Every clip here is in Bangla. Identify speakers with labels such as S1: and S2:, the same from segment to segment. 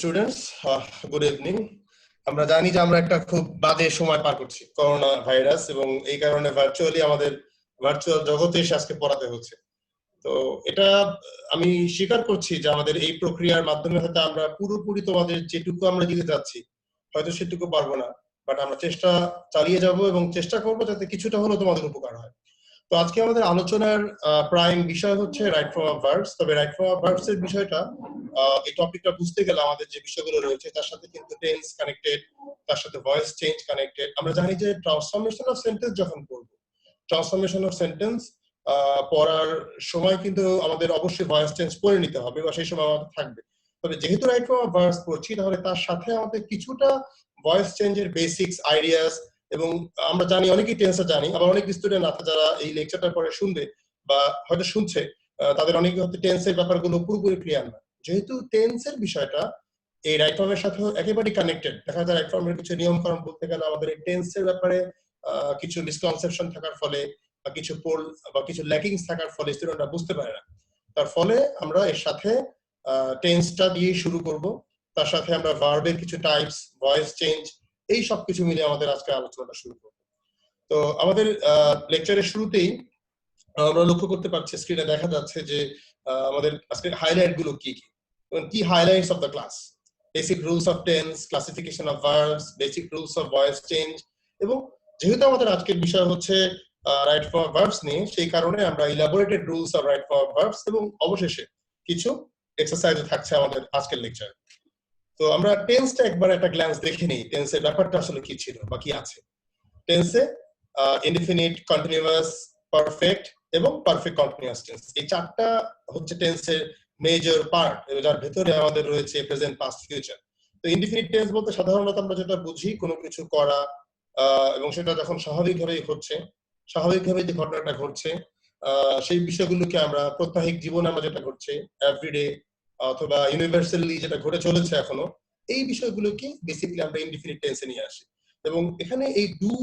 S1: Students, good evening. আমরা জানি যে আমরা একটা খুব বাজে সময় পার করছি, করোনা ভাইরাস, এবং এই কারণে ভার্চুয়ালি আমাদের ভার্চুয়াল জগতে এসে আজকে পড়াতে হচ্ছে। তো এটা আমি স্বীকার করছি যে আমাদের এই প্রক্রিয়ার মাধ্যমে হয়তো আমরা পুরোপুরি তোমাদের যেটুকু আমরা দিতে যাচ্ছি হয়তো সেটুকু পারবো না, বাট আমরা চেষ্টা চালিয়ে যাব এবং চেষ্টা করবো যাতে কিছুটা হলেও তোমাদের উপকার হয়। তো আজকে আমাদের আলোচনার প্রাইম বিষয় হচ্ছে রাইট ফ্রম আ ভার্বস। তবে রাইট ফ্রম আ ভার্বস এর বিষয়টা, এই টপিকটা বুঝতে গেলে আমাদের যে বিষয়গুলো রয়েছে তার সাথে কিন্তু টেন্স কানেক্টেড, তার সাথে ভয়েস চেঞ্জ কানেক্টেড। আমরা জানি যে ট্রান্সফরমেশন অফ সেন্টেন্স যখন পড়বো, ট্রান্সফরমেশন অফ সেন্টেন্স পড়ার সময় কিন্তু আমাদের অবশ্যই ভয়েস চেঞ্জ করে নিতে হবে বা সেই সময় আমাদের থাকবে। তবে যেহেতু রাইট ফ্রম আ ভার্বস পড়ছি, তাহলে তার সাথে আমাদের কিছুটা ভয়েস চেঞ্জের বেসিক্স আইডিয়াস, এবং আমরা জানি অনেকেই টেন্সে জানি, আবার অনেক স্টুডেন্ট আছে যারা এই লেকচারটা পরে শুনবে বা হয়তো শুনছে, তাদের অনেকে হয়তো টেন্সের ব্যাপারগুলো পুরোপুরি ক্লিয়ার না। যেহেতু টেন্সের বিষয়টা এই রাইট ফর্মের সাথে একেবারেই কানেক্টেড, দেখা যায় রাইট ফর্মের কিছু নিয়মকানুন বলতে গেলে আমাদের এই টেন্সের ব্যাপারে কিছু মিসকনসেপশন থাকার ফলে বা কিছু পোল বা কিছু ল্যাকিংস থাকার ফলে স্টুডেন্টরা বুঝতে পারে না। তার ফলে আমরা এর সাথে টেন্সটা দিয়ে শুরু করব, তার সাথে আমরা ভার্বের কিছু টাইপস, ভয়েস চেঞ্জ, এই সব কিছু মিলে আমাদের আজকে আলোচনাটা শুরু করব। তো আমাদের লেকচারের শুরুতেই আমরা লক্ষ্য করতে পারছি, স্ক্রিনে দেখা যাচ্ছে যে আমাদের আজকের হাইলাইট গুলো কি কি, কি highlights of the class: basic rules of tense, classification of verbs, basic rules of voice change. এবং যেহেতু আমাদের আজকের বিষয় হচ্ছে রাইট ফর্ম ভার্বস নিয়ে, সেই কারণে আমরা elaborated rules of right form verbs এবং অবশেষে কিছু এক্সারসাইজও থাকছে আমাদের আজকের লেকচারে। তো আমরা টেন্সটা একবার একটা গ্ল্যান্স দেখে নিই, টেন্সের ব্যাপারটা আসলে কি ছিল বা কি আছে। টেন্সে ইনডিফিনিট, কন্টিনিউয়াস, পারফেক্ট এবং পারফেক্ট কন্টিনিউয়াস টেন্স, এই চারটা হচ্ছে টেন্সের মেজর পার্ট, যার ভেতরে আমাদের রয়েছে প্রেজেন্ট, পাস্ট, ফিউচার। তো ইনডিফিনিট টেন্স বলতে সাধারণত আমরা যেটা বুঝি কোনো কিছু করা, এবং সেটা যখন স্বাভাবিকভাবেই হচ্ছে, স্বাভাবিকভাবে যে ঘটনাটা ঘটছে, সেই বিষয়গুলোকে আমরা প্রত্যাহিক জীবনে আমরা যেটা ঘটছে এভরিডে অথবা ইউনিভার্সালি যেটা ঘটে চলেছে এখনো, এই বিষয়গুলোকে বেসিক্যালি আমরা ইনডিফিনিট টেন্সে নিয়ে আসি। এবং এখানে এই ডু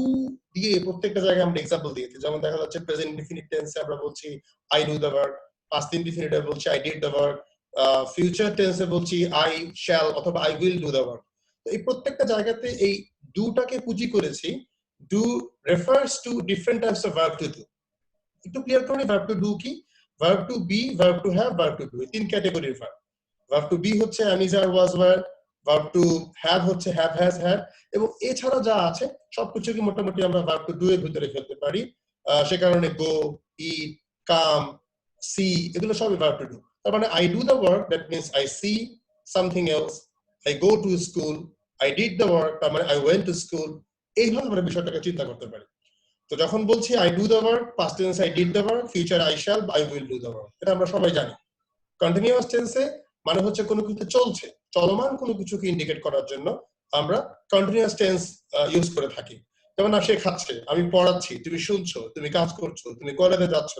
S1: দিয়ে প্রত্যেকটা জায়গায় আমরা এক্সাম্পল দিয়েছি, যেমন দেখা যাচ্ছে প্রেজেন্ট ইনডিফিনিট টেন্সে আমরা বলছি I do the work, past ইনডিফিনিটে বলছি I did the work, future টেন্সে বলছি আই শ্যাল অথবা I will do the work. তো এই প্রত্যেকটা জায়গাতে এই ডুটাকে পুঁজি করেছি। Do refers to different types of verb to do. একটু ক্লিয়ার করে ভার্ব টু ডু কি, verb to be, verb to have, verb to do, এই তিন ক্যাটাগরির ভার্ব। ভার্ব টু বি হচ্ছে am, is, are, was, were, verb to have হচ্ছে have, has, had, এবং এছাড়া যা আছে সবকিছুকে মোটামুটি আমরা ভার্ব টু ডু এর ভিতরে ফেলতে পারি। সে কারণে গো, ইট, কাম, সি, এগুলো সবই ভার্ব টু ডু। তার মানে I do the work, that means I see something else, I go to school, I did the work, তার মানে আই ওয়েন্ট টু স্কুল। এইভাবে আমরা বিষয়টাকে চিন্তা করতে পারি। তো যখন বলছি I do the work, past tense I did the work, future I shall, I will do the work, এটা আমরা সবাই জানি। কন্টিনিউয়াস টেন্সে মানে হচ্ছে কোনো কিছু চলছে, চলমান কোনো কিছুকে ইন্ডিকেট করার জন্য আমরা কন্টিনিউয়াস টেন্স ইউজ করে থাকি। যেমন সে খাচ্ছে, আমি পড়াচ্ছি, তুমি শুনছো, তুমি কাজ করছো, তুমি কলেজে যাচ্ছ,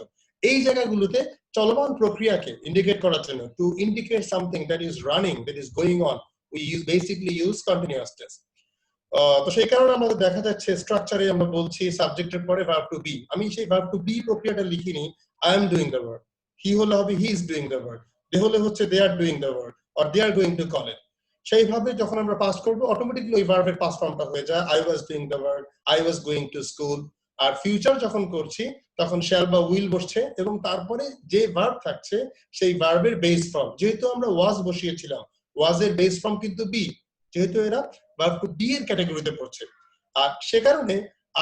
S1: এই জায়গাগুলোতে চলমান প্রক্রিয়াকে ইন্ডিকেট করার জন্য, to indicate something that is running, that is going on, we basically use continuous tense. তো সেই কারণে আমাদের দেখা যাচ্ছে স্ট্রাকচারে আমরা বলছি সাবজেক্টের পরে ভার্ব টু বি, আমি সেই ভার্ব টু বি প্রক্রিয়াটা লিখিনি, I am doing the work. He হলে হবে he is doing the work, they হলে হচ্ছে they are doing the work, or they are going to college. সেইভাবে যখন আমরা পাস করবো অটোমেটিকলি ওই ভার্বের পাস ফর্মটা হয়ে যায় I was doing the work, I was going to school. আর ফিউচার যখন করছি তখন শ্যাল বা উইল বসছে, এবং তারপরে যে ভার্ব থাকছে সেই ভার্বের বেস ফর্ম, যেহেতু আমরা ওয়াজ বসিয়েছিলাম, ওয়াজ এর বেস ফর্ম কিন্তু বি, যেহেতু এরা ভার্ব টু বি এর ক্যাটাগরিতে পড়ছে। আর সে কারণে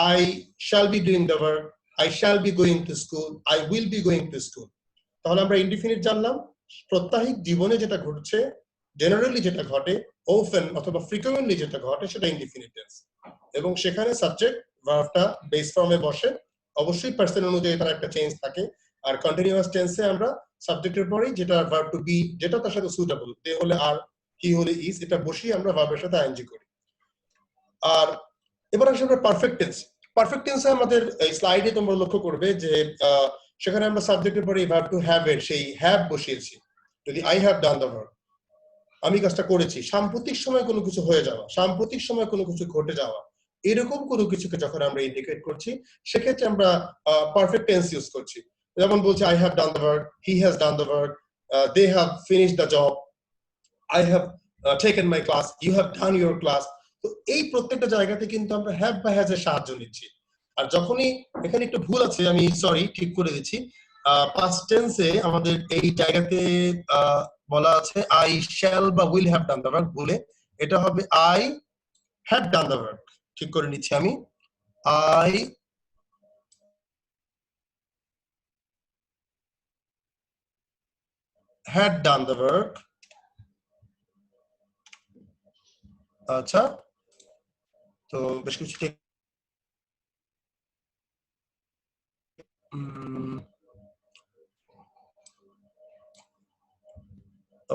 S1: I shall be doing the work, I shall be going to school, I will be going to school. তাহলে আমরা ইনডিফিনিট জানলাম, প্রত্যাহিক জীবনে যেটা ঘটছে, জেনারেলি যেটা ঘটে, অফেন অথবা ফ্রিকুয়েন্টলি যেটা ঘটে, সেটা ইনডিফিনিট টেন্স, এবং সেখানে সাবজেক্ট ভার্বটা বেস ফর্মে বসে, অবশ্যই পার্সন অনুযায়ী তার একটা চেঞ্জ থাকে। আর কন্টিনিউয়াস টেন্সে আমরা সাবজেক্টের পরেই যেটা ভার্ব টু বি, যেটা তার সাথে সুটেবল, দে হলে আর, হি হলে ইজ, এটা বসিয়ে আমরা ভার্বের সাথে আইএনজি করি। আর এবার আসলে আমরা পারফেক্ট টেন্স। পারফেক্ট টেন্সে আমাদের এই স্লাইডে তোমরা লক্ষ্য করবে যে সেখানে আমরা সাবজেক্টের পরে ভার্ব টু হ্যাভ এর সেই হ্যাভ বসিয়েছি। যদি I have done the verb, আমি কাজটা করেছি, সাম্প্রতিক সময় কোনো কিছু হয়ে যাওয়া, সাম্প্রতিক সময় কোনো কিছু ঘটে যাওয়া, এরকম কোনো কিছুকে যখন আমরা ইন্ডিকেট করছি, সেক্ষেত্রে আমরা পারফেক্ট টেন্স ইউজ করছি। যেমন বলছি I have done the work, he has done the work, they have finished the job, I have taken my class, you have done your class. তো এই প্রত্যেকটা জায়গাতে কিন্তু আমরা হ্যাভ বা হ্যাজ এর সাহায্য নিচ্ছি। আর যখনই এখানে একটু ভুল আছে, আমি সরি ঠিক করে দিচ্ছি। পাস্ট টেন্সে আমাদের এই জায়গাতে বলা আছে আই শ্যাল বা will have done the work, ভুলে এটা হবে I had done the work. ঠিক করে নিচ্ছি আমি, I had done the work. আচ্ছা, তো বেশ কিছু ঠিক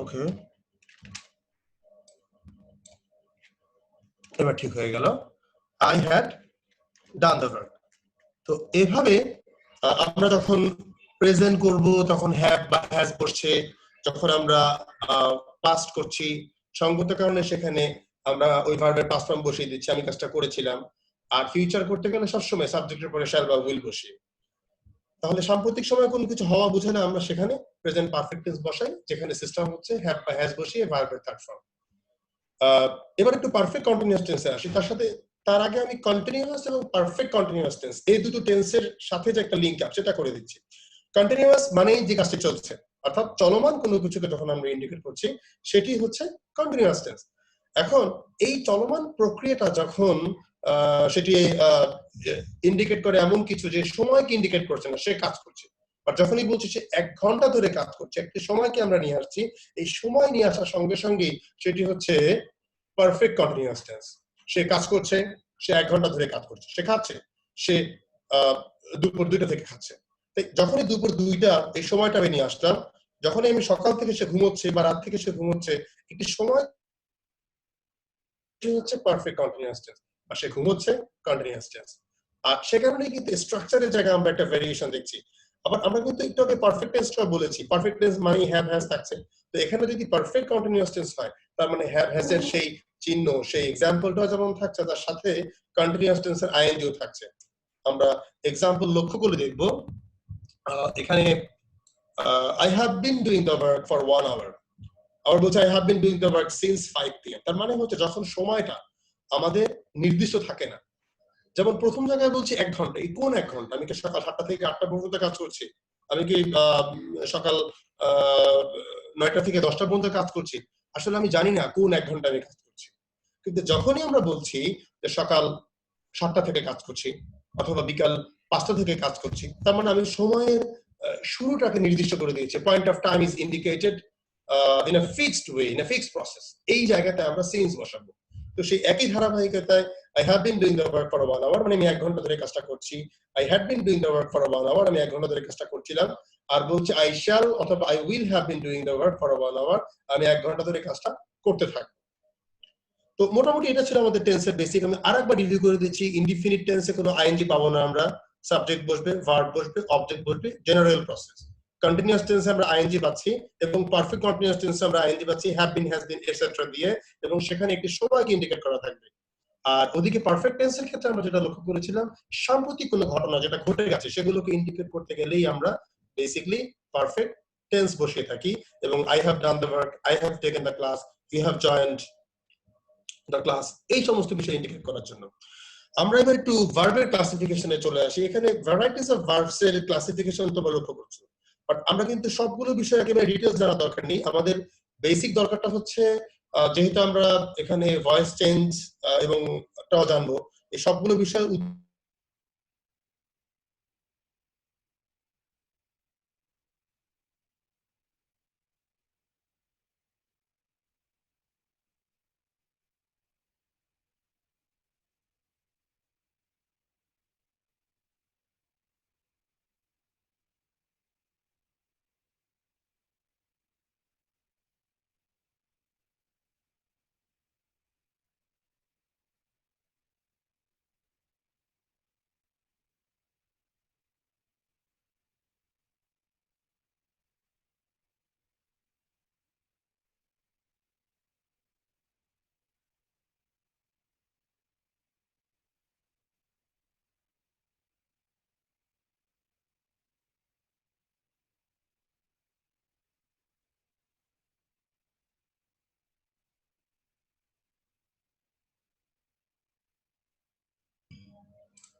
S1: ওকে, এবার ঠিক হয়ে গেল, I had done the work. তো এভাবে আমরা যখন প্রেজেন্ট করব তখন হ্যাভ বা হ্যাজ বসছে, যখন আমরা পাস্ট করছি সঙ্গত কারণে সেখানে আমরা ওই ভার্বের পাস্ট ফর্ম বসিয়ে দিচ্ছি, আমি কাজটা করেছিলাম। আর ফিউচার করতে গেলে সবসময় সাবজেক্টের পরে শ্যাল বা উইল বসি। তাহলে সাম্প্রতিক সময়ে কোনো কিছু হওয়া বোঝালে আমরা সেখানে প্রেজেন্ট পারফেক্ট টেন্স বসাই, যেখানে সিস্টেম হচ্ছে হ্যাভ বা হ্যাজ বসিয়ে ভার্বের থার্ড ফর্ম। এবার একটু পারফেক্ট কন্টিনিউয়াস টেন্সে আসি। তার আগে আমি কন্টিনিউয়াস এবং পারফেক্ট কন্টিনিউয়াস টেন্স এই দুটো টেন্সের সাথে যে একটা লিংক আপ সেটা করে দিচ্ছি। কন্টিনিউয়াস মানেই যে কাজটি চলছে, অর্থাৎ চলমান কোনো কিছুকে যখন আমরা ইন্ডিকেট করছি সেটি হচ্ছে কন্টিনিউয়াস টেন্স। এখন এই চলমান প্রক্রিয়াটা যখন সেটি ইন্ডিকেট করে এমন কিছু যে সময়কে ইন্ডিকেট করছে না, সে কাজ করছে। আর যখনই বলছি সে 1 ঘন্টা ধরে কাজ করছে, একটি সময়কে আমরা নিয়ে আসছি, এই সময় নিয়ে আসার সঙ্গে সঙ্গেই সেটি হচ্ছে পারফেক্ট কন্টিনিউয়াস টেন্স। সে কাজ করছে, সে 1 ঘন্টা ধরে কাজ করছে, সে খাচ্ছে, সে দুপুর 2টা থেকে খাচ্ছে। যখনই দুপুর 2টা এই সময়টা আমি নিয়ে আসলাম, যখনই আমি সকাল থেকে সে ঘুমোচ্ছে বা রাত থেকে সে ঘুমোচ্ছে, একটি সময় হচ্ছে পারফেক্ট কন্টিনিউয়াস টেন্স, আর সে ঘুমোচ্ছে কন্টিনিউয়াস টেন্স। আর সে কারণেই কিন্তু স্ট্রাকচারের জায়গায় আমরা একটা ভেরিয়েশন দেখছি। আবার আমরা কিন্তু একটু আগে পারফেক্ট টেন্সটা বলেছি, পারফেক্ট টেন্স মানে হ্যাভ হ্যাজ থাকছে। তো এখানে যদি পারফেক্ট কন্টিনিউয়াস টেন্স হয়, তার মানে হ্যাভ হ্যাজ এর সেই চিহ্ন, সেই এক্সাম্পলটা যেমন থাকছে, তার সাথে কন্টিনিউয়াস টেন্সের আইএনজিও থাকছে। আমরা এক্সাম্পল লক্ষ্য করে দেখব। এখানে I have been doing the work for 1 hour, আবার বলছে I have been doing the work since 5 PM। তার মানে হচ্ছে যখন সময়টা আমাদের নির্দিষ্ট থাকে না, যেমন প্রথম জায়গায় বলছি 1 ঘন্টা, এই কোন 1 ঘন্টা? আমি কি সকাল 7টা থেকে 8টা পর্যন্ত কাজ করছি? আমি কি সকাল 9টা থেকে 10টা পর্যন্ত কাজ করছি? আসলে আমি জানি না কোন 1 ঘন্টা আমি কাজ করছি। কিন্তু যখনই আমরা বলছি যে সকাল 7টা থেকে কাজ করছি অথবা বিকাল 5টা থেকে কাজ করছি, তার মানে আমি সময়ের শুরুটাকে নির্দিষ্ট করে দিয়েছি। Point of time is indicated in a fixed way, in a fixed process. এই জায়গাতে আমরা সিন্স বসাবো। তো সেই একই ধারাবাহিকতায় I have been doing the work for 1 hour মানে আমি 1 ঘন্টা ধরে কাজটা করছি। I had been doing the work for 1 hour, আমি 1 ঘন্টা ধরে কাজটা করছিলাম। আর বলছি I shall অথবা I will have been doing the work for 1 hour, আমি 1 ঘন্টা ধরে কাজটা করতে থাকবো। তো মোটামুটি এটা ছিল আমাদের টেন্সের বেসিক। আমি আরেকবার রিভিউ করে দিচ্ছি। ইনডিফিনিট টেন্সে কোনো আইএনজি পাবো না আমরা, সাবজেক্ট বসবে, ভার্ব বসবে, অবজেক্ট বসবে, জেনারেল প্রসেস। কন্টিনিউয়াস টেন্সে আমরা আইএনজি পাচ্ছি এবং পারফেক্ট কন্টিনিউয়াস টেন্সে আমরা আইএনজি পাচ্ছি have been, has been, etcetera দিয়ে, এবং সেখানে একটি সময়কে ইন্ডিকেট করা থাকবে। আর ওদিকে পারফেক্ট টেন্সের ক্ষেত্রে আমরা যেটা লক্ষ্য করেছিলাম, সাম্প্রতিক কোনো ঘটনা যেটা ঘটে গেছে সেগুলোকে ইন্ডিকেট করতে গেলেই আমরা বেসিক্যালি পারফেক্ট টেন্স বসিয়ে থাকি। এবং I have done the work, I have taken the class, you have joined the class, এই সমস্ত বিষয় ইন্ডিকেট করার জন্য। আমরা এবার একটু ভার্বের ক্লাসিফিকেশনে চলে আসি। এখানে ভ্যারাইটিস অফ ভার্বস এর ক্লাসিফিকেশন তোমরা লক্ষ্য করছো, বাট আমরা কিন্তু সবগুলো বিষয় একেবারে ডিটেইলস জানা দরকার নেই। আমাদের বেসিক দরকারটা হচ্ছে যেহেতু আমরা এখানে ভয়েস চেঞ্জ এবং টাও জানবো, এই সবগুলো বিষয়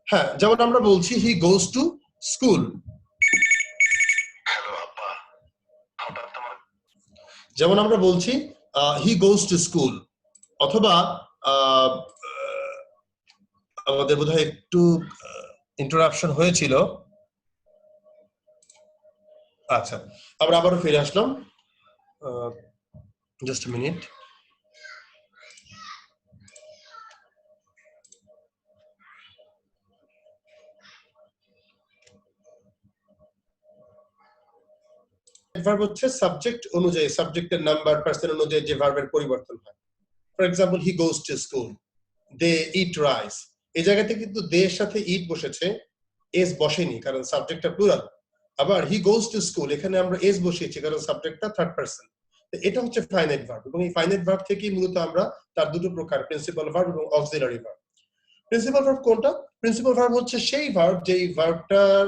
S1: হ্যাঁ, যেমন আমরা বলছি হি গোজ টু স্কুল। যেমন আমরা বলছি হি গোজ টু স্কুল, অথবা আমাদের বোধহয় একটু ইন্টারাপশন হয়েছিল। আচ্ছা, আমরা আবারও ফিরে আসলাম। Just a minute. ভার্ব হচ্ছে সাবজেক্ট অনুযায়ী, সাবজেক্টের নাম্বার পার্সন অনুযায়ী যে ভার্বের পরিবর্তন হয়। For example he goes to school, they eat rice. এই জায়গাতে কিন্তু দে এর সাথে ইট বসেছে, এস বসেনি কারণ সাবজেক্টটা প্লুরাল। আবার হি গোজ টু স্কুল, এখানে আমরা এস বসিয়েছি কারণ সাবজেক্টটা থার্ড পারসন। এটা হচ্ছে ফাইনাইট ভার্ব, এবং এই ফাইনাইট ভার্ব থেকেই মূলত আমরা তার দুটো প্রকার, প্রিন্সিপাল ভার্ব এবং অক্সিলারি ভার্ব। প্রিন্সিপাল ভার্ব কোনটা? প্রিন্সিপাল ভার্ব হচ্ছে সেই ভার্ব যেই ভার্বটার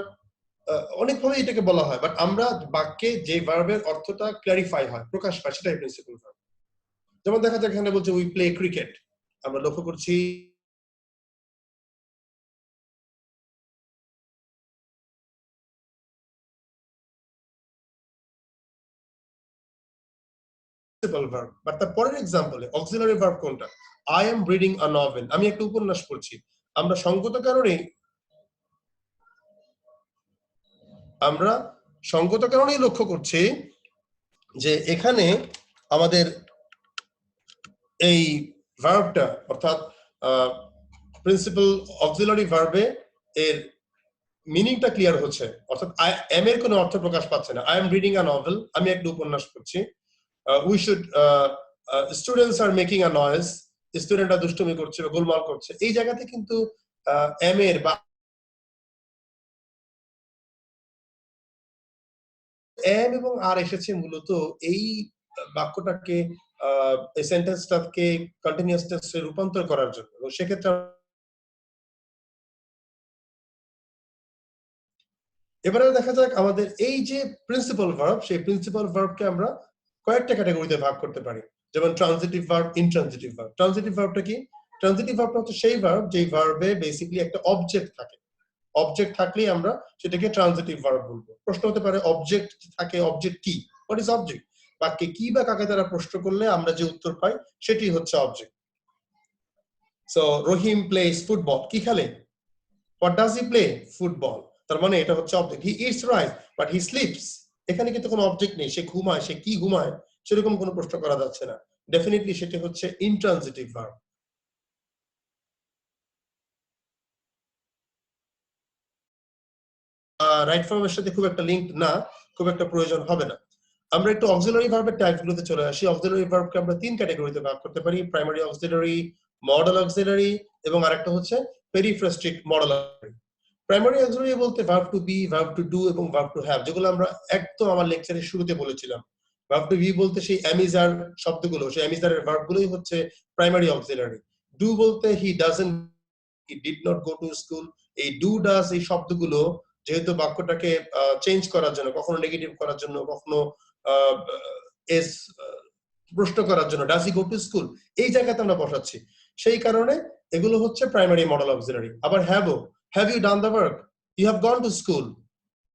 S1: অনেকভাবে এটাকে বলা হয়, বাট আমরা বাক্যে যে ভার্বের অর্থটা ক্লারিফাই হয়, প্রকাশ পায়, সেটাই প্রিন্সিপাল ভার্ব। যেমন দেখা যায় এখানে বলছে উই প্লে ক্রিকেট, আমরা লক্ষ্য করছি প্রিন্সিপাল ভার্ব। বাট তার পরের এক্সাম্পলে অক্সিলারি ভার্ব কোনটা? I am reading a novel, আমি একটা উপন্যাস পড়ছি। আমরা সঙ্গত কারণেই লক্ষ্য করছি যে এখানে আমাদের এই ভার্বটা, অর্থাৎ প্রিন্সিপাল অক্সিলারি ভার্বে এর মিনিংটা ক্লিয়ার হচ্ছে, অর্থাৎ আই এম এর কোনো অর্থ প্রকাশ পাচ্ছে না। I am reading a novel, আমি একটা উপন্যাস পড়ছি। We should students are making a noise, স্টুডেন্টরা দুষ্টুমি করছে বা গোলমাল করছে। এই জায়গাতে কিন্তু এম এর বা এম এবং আর এসেছে মূলত এই বাক্যটাকে, এই সেন্টেন্সটাকে কন্টিনিউয়াস টেন্সে রূপান্তর করার জন্য। এবং সেক্ষেত্রে এবারে দেখা যাক আমাদের এই যে প্রিন্সিপাল ভার্ব, সেই প্রিন্সিপাল ভার্বকে আমরা কয়েকটা ক্যাটাগরিতে ভাগ করতে পারি। যেমন transitive verb, intransitive verb. Transitive ভার্বটা কি? ট্রানজিটিভ ভার্বটা হচ্ছে সেই ভার্ব যেই ভার্বে বেসিক্যালি একটা অবজেক্ট থাকে। অবজেক্ট থাকলেই আমরা সেটাকে ট্রানজিটিভ ভার্ব বলবো। প্রশ্ন হতে পারে অবজেক্ট থাকে, অবজেক্ট কি? What is object? বাক্যে কি বা কাকে দ্বারা প্রশ্ন করলে আমরা যে উত্তর পাই সেটি হচ্ছে অবজেক্ট। সো রহিম প্লেস ফুটবল, কি খেলে? What does he play? Football. তার মানে এটা হচ্ছে object. He eats rice but he slips, এখানে কিন্তু কোনো অবজেক্ট নেই। সে ঘুমায়, সে কি ঘুমায় সেরকম কোনো প্রশ্ন করা যাচ্ছে না। ডেফিনেটলি সেটি হচ্ছে ইনট্রানজিটিভ ভার্ব। রাইট ফর্মের সাথে খুব একটা লিঙ্ক না, খুব একটা প্রয়োজন হবে না। আমরা একটু অক্সিলারি ভার্বের টাইপগুলোতে চলে আসি। অক্সিলারি ভার্বকে আমরা তিন ক্যাটাগরিতে ভাগ করতে পারি: প্রাইমারি অক্সিলারি, মডেল অক্সিলারি এবং আরেকটা হচ্ছে periphrastic modal auxiliary. Primary auxiliary বলতে verb to be, verb to do এবং ভার্ব টু হ্যাভ, যেগুলো আমরা একদম আমার লেকচারের শুরুতে বলেছিলাম। ভার্ব টু বি বলতে সেই অ্যামিজার শব্দগুলো, সেই অ্যামিজারের ভার্বগুলোই হচ্ছে প্রাইমারি অক্সিলারি। ডু বলতে he doesn't, he did not go to school. এই ডু ডাজ এই শব্দগুলো যেহেতু বাক্যটাকে চেঞ্জ করার জন্য, কখনো নেগেটিভ করার জন্য, কখনো এস প্রশ্ন করার জন্য, does he go to school, এই জায়গাতে আমরা বসাচ্ছি। সেই কারণে এগুলো হচ্ছে প্রাইমারি মডেল অক্সিলারি। আবার হ্যাভও, have you done the work, you have gone to school.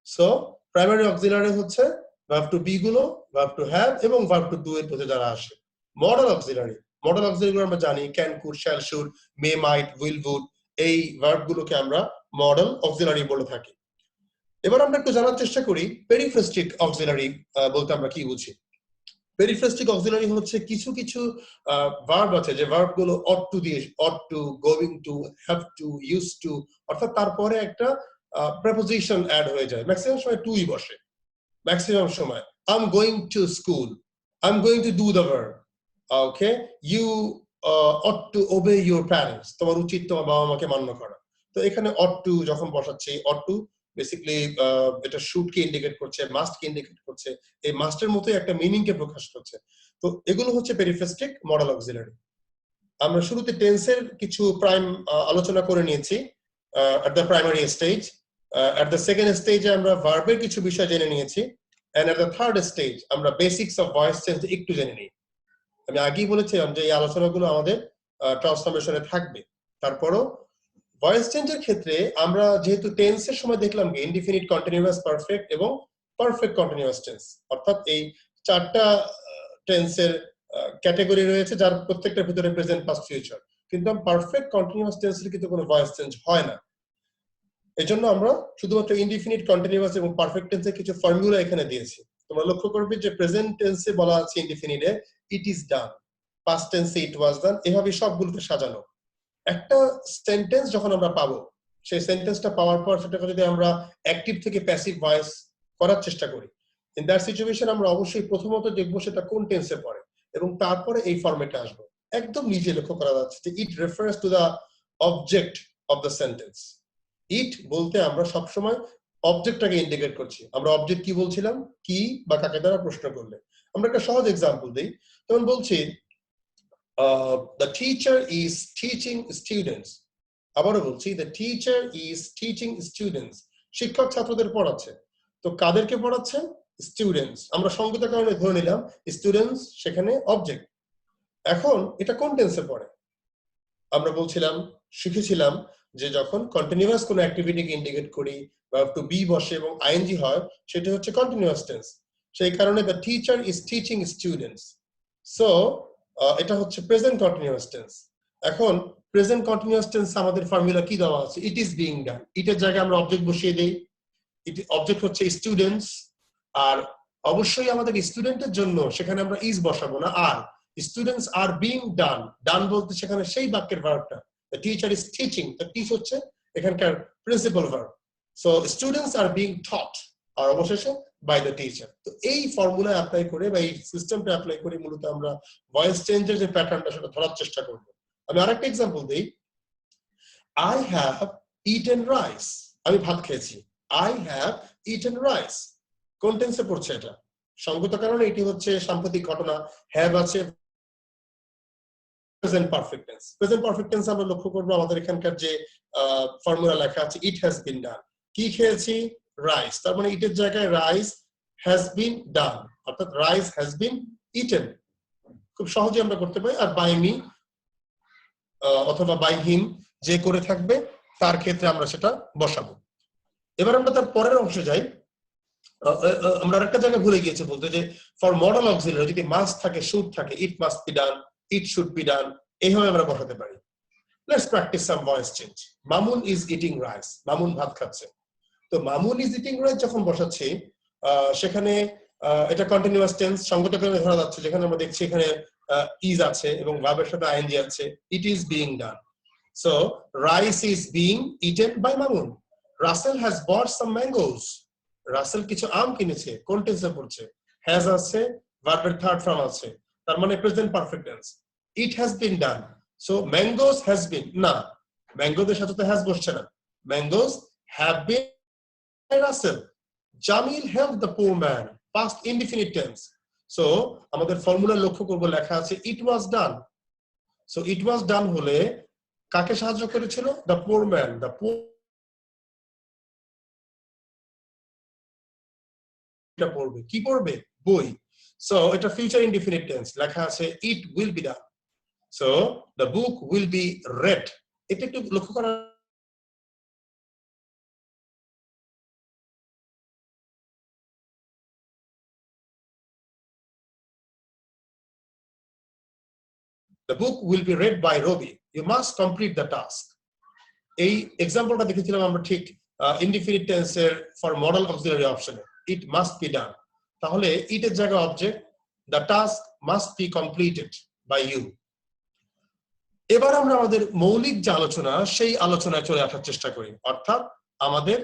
S1: So primary auxiliary হচ্ছে ভার্ব টু বি গুলো, ভার্ব টু হ্যাভ এবং ভার্ব টু ডু এর পথে যারা আসে। মডেল অক্সিলারি, মডেল অক্সিলারি গুলো আমরা জানি can, could, shall, should, may, might, will, would, এই ভার্ব গুলোকে আমরা মডেল অক্সিলারি বলে থাকি। এবার আমরা একটু জানার চেষ্টা করি পেরিফ্রাস্টিক অক্সিলারি বলতে আমরা কি বুঝি। পেরিফ্রাস্টিক অক্সিলারি হচ্ছে কিছু কিছু ভার্ব আছে যে ভার্ব গুলো অট টু দিয়ে, ought to, going to, have to, use to, অর্থাৎ তারপরে একটা প্রেপোজিশন অ্যাড হয়ে যায়। ম্যাক্সিমাম সময় টুই বসে, ম্যাক্সিমাম সময়। I am going to school, I am going to do the verb. Okay, you ought to obey your parents, তোমার উচিত তোমার বাবা মাকে মান্য করা। তো এখানে অট টু যখন বসাচ্ছি, অট টু বেসিক্যালি এটা শুড কে ইন্ডিকেট করছে, মাস্ট কে ইন্ডিকেট করছে, এই মাস্টের মতোই একটা মিনিং কে প্রকাশ করছে। তো এগুলো হচ্ছে পেরিফ্রাস্টিক মডেল অক্সিলারি। আমরা শুরুতে টেন্সের কিছু প্রাইম আলোচনা করে নিয়েছি at the primary stage. At the second স্টেজে আমরা ভার্বের কিছু বিষয় জেনে নিয়েছি, and at the third stage আমরা বেসিক্স অফ ভয়েস চেঞ্জ একটু জেনে নিই। আমি আগেই বলেছিলাম যে এই আলোচনাগুলো আমাদের ট্রান্সফরমেশনে থাকবে। তারপরও ভয়েস চেঞ্জের ক্ষেত্রে আমরা যেহেতু টেন্সের সময় দেখলাম কি ইনডিফিনিট, কন্টিনিউয়াস, পারফেক্ট এবং পারফেক্ট কন্টিনিউয়াস টেন্স, অর্থাৎ এই চারটা টেন্সের ক্যাটাগরি রয়েছে যার প্রত্যেকটার ভিতরে প্রেজেন্ট, পাস্ট, ফিউচার। কিন্তু পারফেক্ট কন্টিনিউয়াস টেন্সের কিন্তু কোনো ভয়েস চেঞ্জ হয় না। এজন্য আমরা শুধুমাত্র ইনডিফিনিট, কন্টিনিউয়াস এবং পারফেক্ট টেন্সের কিছু ফর্মুলা এখানে দিয়েছি। তোমরা লক্ষ্য করবে যে প্রেজেন্ট টেন্সে বলা আছে ইনডিফিনিটে ইট ইজ ডান, পাস্ট টেন্সে ইট ওয়াজ ডান, এভাবে সবগুলোতে সাজানো। একটা সেন্টেন্স যখন আমরা পাবো, সেই সেন্টেন্সটা পাওয়ার পর সেটাকে যদি আমরা অ্যাক্টিভ থেকে প্যাসিভ ভয়েস করার চেষ্টা করি, ইন দ্যাট সিচুয়েশন আমরা অবশ্যই প্রথমত দেখবো সেটা কোন টেন্সে পড়ে এবং তারপরে এই ফরম্যাটে আসবো। একদম নিজে লক্ষ্য করা যাচ্ছে যে it reference to the object of the sentence. It বলতে আমরা সবসময় অবজেক্টটাকে ইন্ডিকেট করছি। আমরা অবজেক্ট কি বলছিলাম, কি বা কাকে দ্বারা প্রশ্ন করলে। আমরা একটা সহজ এক্সাম্পল দিই। যেমন বলছি the teacher is teaching students. আবারও বলছি, the teacher is teaching students. শিক্ষক ছাত্রদের পড়াচ্ছে। তো কাদেরকে পড়াচ্ছে? স্টুডেন্টস। আমরা সংগীতের কারণে ধরে নিলাম স্টুডেন্টস সেখানে অবজেক্ট। এখন এটা কোন টেন্সে পড়ে? আমরা বলছিলাম, শিখেছিলাম যে যখন কন্টিনিউয়াস কোনো অ্যাক্টিভিটিকে ইন্ডিকেট করি বা টু বি বসে এবং আইএনজি হয়, সেটা হচ্ছে কন্টিনিউয়াস টেন্স। সেই কারণে the teacher is teaching students. So এটা হচ্ছে প্রেজেন্ট কন্টিনিউয়াস টেন্স। এখন প্রেজেন্ট কন্টিনিউয়াস টেন্স আমাদের ফর্মুলা কি দেওয়া আছে? ইট ইজ বিং ডান। ইটের জায়গায় আমরা অবজেক্ট বসিয়ে দেই। অবজেক্ট হচ্ছে স্টুডেন্টস, আর অবশ্যই আমাদের স্টুডেন্টের জন্য সেখানে আমরা ইজ বসাবো না, আর স্টুডেন্টস আর বিং ডান। ডান বলতে সেখানে সেই বাক্যের ভার্বটা, the teacher is teaching, the teach হচ্ছে এখানকার principal verb. So students are being taught, আর অবশেষে বাই দ্য টিচার। তো এই ফর্মুলা অ্যাপ্লাই করে বা এই সিস্টেমটা অ্যাপ্লাই করে মূলত আমরা ভয়েস চেঞ্জের যে প্যাটার্নটা সেটা ধরার চেষ্টা করব। আমি আরেকটা এক্সাম্পল দিই। I have eaten rice. আমি ভাত খেয়েছি। I have eaten rice. কোন টেন্সে পড়ছে এটা? সঙ্গত কারণে এটি হচ্ছে সাম্প্রতিক ঘটনা। হ্যাভ আছে present perfect tense. Present perfect tense আমরা লক্ষ্য করব আমাদের এখানকার যে ফর্মুলা লেখা আছে, ইট হ্যাজ বিন ডান। কি খেয়েছি? রাইস। তার মানে ইটের জায়গায় রাইস হ্যাজ বিন ডান, অর্থাৎ রাইস হ্যাজ বিন ইটেন। খুব সহজে আমরা করতে পারি। আর বাই মি অথবা বাই হিম যে করে থাকবে তার ক্ষেত্রে আমরা সেটা বসাবো। এবার আমরা তার পরের অংশে যাই। আমরা আরেকটা জায়গায় ভুলে গিয়েছি বলতে, যে ফর মডেল অক্সিলারি যদি মাস্ট থাকে, শুড থাকে, ইট must be done, it should be done, এইভাবে আমরা বসাতে পারি। Let's practice some voice change. Mamun is eating rice. Mamun ভাত খাচ্ছে। তো মামুন ইজ ইটিং রাইস যখন বসাচ্ছি, সেখানে এটা কন্টিনিউয়াস টেন্স, সঙ্গত কারণে ধরা যাচ্ছে, যেখানে আমরা দেখছি এখানে ইজ আছে এবং ভার্বের সাথে আইএনজি আছে। It is being done. So rice is being eaten by Mamun. Rasel has bought some mangoes. Rasel কিছু আম কিনেছে। কোন টেন্সে পড়ছে? হ্যাজ আছে, ভার্বের থার্ড ফর্ম আছে, তার মানে present perfect tense. It has been done. So mangoes has been, না, ম্যাঙ্গোদের সাথে তো হ্যাজ বসছে না। Mangoes have been Rasel. Jamil help the poor man, past indefinite tense. সো আমাদের ফর্মুলা লক্ষ্য করব, লেখা আছে ইট ওয়াজ ডান। সো ইট ওয়াজ ডান হলে কাকে সাহায্য করেছিল? The poor man. The poor পড়বে, কি পড়বে? বই। সো এটা ফিউচার ইনডিফিনিট টেন্স, লেখা আছে it will be done. So the book will be red. এটা একটু লক্ষ্য করা। The book will be read by Robi. You must complete the task. এই এক্সাম্পলটা দেখেছিলাম আমরা ঠিক ইনডিফিনিট টেন্সের ফর মডেল অক্সিলারি অপশনে। It must be done. তাহলে ইটের জায়গায় object, the task must be completed by you. এবার আমরা আমাদের মৌলিক যে আলোচনা, সেই আলোচনায় চলে আসার চেষ্টা করি। অর্থাৎ আমাদের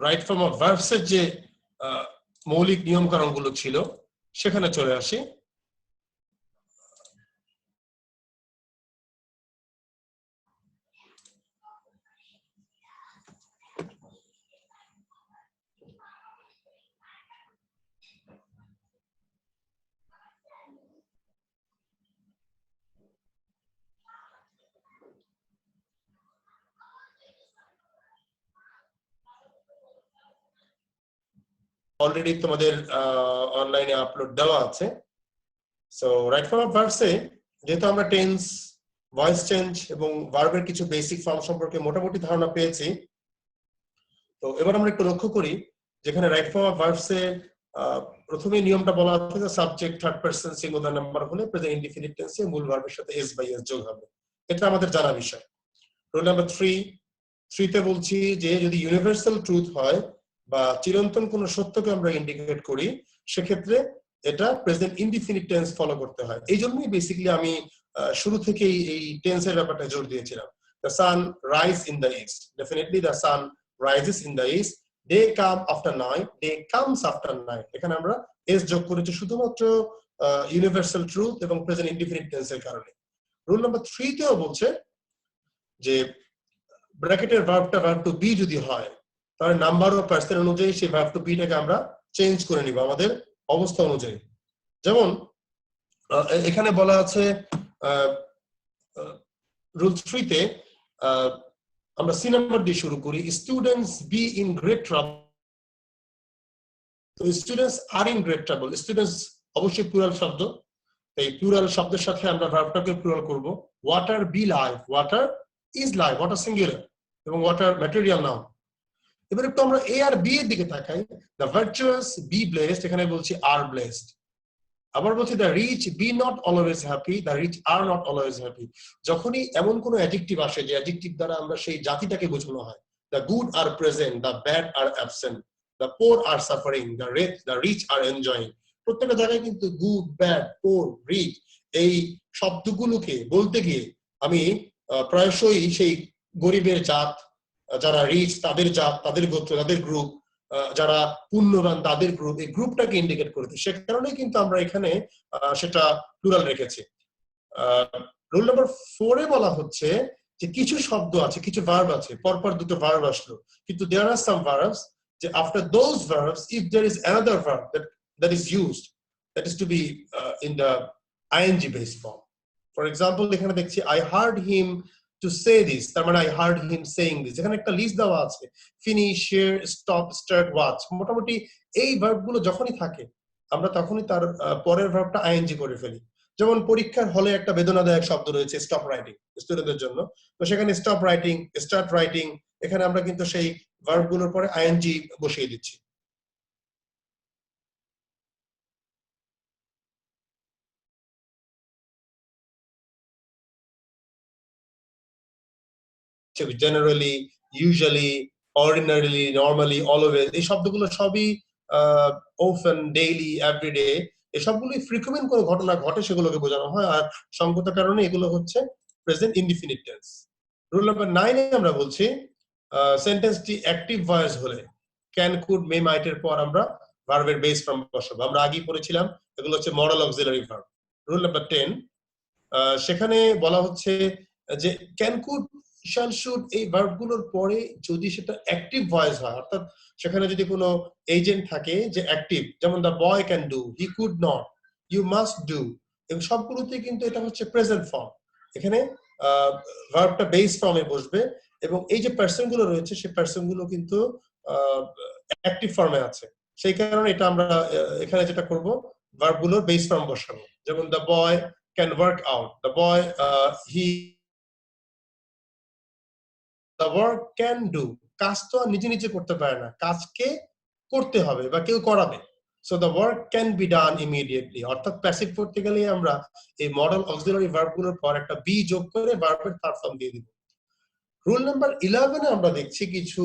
S1: রাইট ফর্ম অফ ভার্বসের যে মৌলিক নিয়মকানুন গুলো ছিল সেখানে চলে আসি। অলরেডি তোমাদের অনলাইনে আপলোড দেওয়া আছে। সো রাইট ফর্ম অফ ভার্বসে যেহেতু আমরা টেন্স, ভয়েস চেঞ্জ এবং ভার্বের কিছু বেসিক ফর্ম সম্পর্কে মোটামুটি ধারণা পেয়েছি, তো এবার আমরা একটু লক্ষ্য করি যেখানে রাইট ফর্ম অফ ভার্বসে প্রথমে নিয়মটা বলা আছে যে subject third person singular number হলে প্রেজেন্ট ইনডিফিনিট টেন্সে মূল ভার্বের সাথে এস বাই এস যোগ হবে। এটা আমাদের জানা বিষয়। রুল নাম্বার 3 তে বলছি যে যদি ইউনিভার্সাল ট্রুথ হয় বা চিরন্তন কোন সত্যকে আমরা ইন্ডিকেট করি, সেক্ষেত্রে এটা প্রেজেন্ট ইনডিফিনিট টেন্স ফলো করতে হয়। এই জন্যই বেসিক্যালি আমি শুরু থেকেই এই টেন্সের ব্যাপারটা জোর দিয়েছিলাম। The sun rise in the east. Definitely the sun rises in the east. Day come after night. Day comes after night. এখানে আমরা এস যোগ করেছি শুধুমাত্র ইউনিভার্সাল ট্রুথ এবং প্রেজেন্ট ইনডিফিনিট টেন্সের কারণে। রুল নাম্বার 3 তেও বলছে যে ব্র্যাকেটের ভার্বটা ভার্ব টু বি যদি হয়, তাহলে নাম্বার অফ পার্সন অনুযায়ী সেই ভার্ব টু বিটাকে আমরা চেঞ্জ করে নিব আমাদের অবস্থা অনুযায়ী। যেমন এখানে বলা আছে রুল 3 তে আমরা সি নাম্বার দিয়ে শুরু করি, students be in great trouble. তো students are in great trouble, students অবশ্যই প্লুরাল শব্দ, এই প্লুরাল শব্দের সাথে আমরা ভার্বটাকে প্লুরাল করব। Water be life, water is life, water singular এবং ওয়াটার ম্যাটেরিয়াল নাউন। এবার একটু আমরা এ আর বি এর দিকে তাকাই। দ্য ভার্চুয়াস বি ব্লেসড, এখানে বলছি আর ব্লেসড। আবার বলছি the rich be not always happy, the rich are not always happy. যখনই এমন কোন অ্যাডজেক্টিভ আসে যে অ্যাডজেক্টিভ দ্বারা আমরা সেই জাতিটাকে বোঝানো হয়, the good are present, the bad are absent, the poor are suffering, the rich are enjoying. প্রত্যেকটা জায়গায় কিন্তু গুড, ব্যাড, পোর, রিচ এই শব্দগুলোকে বলতে গিয়ে আমি প্রায়শই সেই গরিবের জাত, যারা রিচ তাদের জাত, তাদের গোত্র, তাদের গ্রুপ, যারা পুণ্যবান তাদের গ্রুপ, এই গ্রুপটাকে ইন্ডিকেট করেছে। সে কারণে কিন্তু আমরা এখানে সেটা প্লুরাল রেখেছি। রুল নাম্বার 4 এ বলা হচ্ছে যে কিছু শব্দ আছে, কিছু ভার্ব আছে, পরপর দুটো ভার্ব আসলো, কিন্তু there are some verbs যে after those verbs if there is another verb that is used, that is to be in the ing based form. For example, এখানে দেখছি I heard him to say this, তার মানে I heard him saying this। এখানে একটা লিস্ট দেওয়া আছে, finish, share, stop, start, watch। মোটামুটি এই ভার্বগুলো যখনই থাকে আমরা তখনই তার পরের ভার্বটা আইএনজি করে ফেলি। যেমন পরীক্ষার হলে একটা বেদনাদায়ক শব্দ রয়েছে স্টপ রাইটিং স্টুডেন্টদের জন্য, তো সেখানে স্টপ রাইটিং, স্টার্ট রাইটিং, এখানে আমরা কিন্তু সেই ভার্বগুলোর পরে আইএনজি বসিয়ে দিচ্ছি। Generally, usually, ordinarily, normally, always, এই শব্দগুলো সবই অফেন, ডেইলি, এভরিডে, এই সবগুলোই ফ্রিকুয়েন্ট কোনো ঘটনা ঘটে সেগুলোকে বোঝানো হয়। আর সঙ্গতার কারণে এগুলো হচ্ছে present indefinite tense. Rule number 9 এ আমরা বলছি সেন্টেন্সটি অ্যাক্টিভ ভয়েস হলে ক্যান, কুড, মে, মাইট এর পর আমরা ভার্বের বেস ফর্ম বসাবো। আমরা আগেই পড়েছিলাম এগুলো হচ্ছে modal auxiliary verb. Rule number 10 সেখানে বলা হচ্ছে যে ক্যান, কুড, শ্যাল, শুড এই ভার্বগুলোর পরে যদি সেটা অ্যাক্টিভ ভয়েস হয়, অর্থাৎ সেখানে যদি কোনো এজেন্ট থাকে যে অ্যাক্টিভ, যেমন the boy can do, he could not, you must do, এবং সবগুলোতে কিন্তু এটা হচ্ছে প্রেজেন্ট ফর্ম। এখানে ভার্বটা বেস ফর্মে বসবে এবং এই যে পার্সন গুলো রয়েছে সেই পার্সন গুলো কিন্তু অ্যাক্টিভ ফর্মে আছে। সেই কারণে এটা আমরা এখানে যেটা করব ভার্বগুলোর বেস ফর্ম বসাবো। যেমন the boy can work out, the boy he, the work can do, কাজ তো নিজে নিজে করতে পারে না, কাজকে করতে হবে বা কেউ করাবে। so the work can be done immediately, অর্থাৎ প্যাসিভ করতে গেলে আমরা এই মডেল অক্সিলারি ভার্বগুলোর পর একটা বি যোগ করে ভার্বের থার্ড ফর্ম দিয়ে দিব। রুল নাম্বার 11 এ আমরা দেখছি কিছু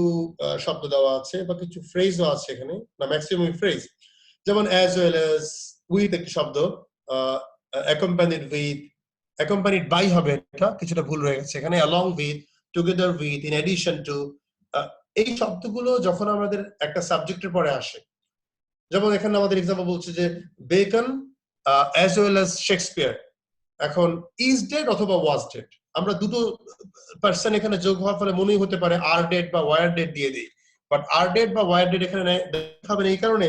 S1: শব্দ দেওয়া আছে বা কিছু ফ্রেজও আছে এখানে, না ম্যাক্সিমাম ফ্রেজ, যেমন as well as, with একটি শব্দ, accompanied with, accompanied by হবে, এটা কিছুটা ভুল রয়ে গেছে এখানে, along with, together with, in addition to, এই শব্দগুলো যখন আমাদের একটা সাবজেক্টের পরে আসে, যেমন এখানে আমাদের এক্সাম্পল বলছে যে beacon as well as Shakespeare, এখন ইজ ডেড অথবা ওয়াজ ডেড, আমরা দুটো পার্সন এখানে যোগ হওয়ার ফলে মনেই হতে পারে আর ডেড বা ওয়ার ডেড দিয়ে দিই, বাট আর ডেড বা ওয়ার ডেড এখানে দেখাবেন এই কারণে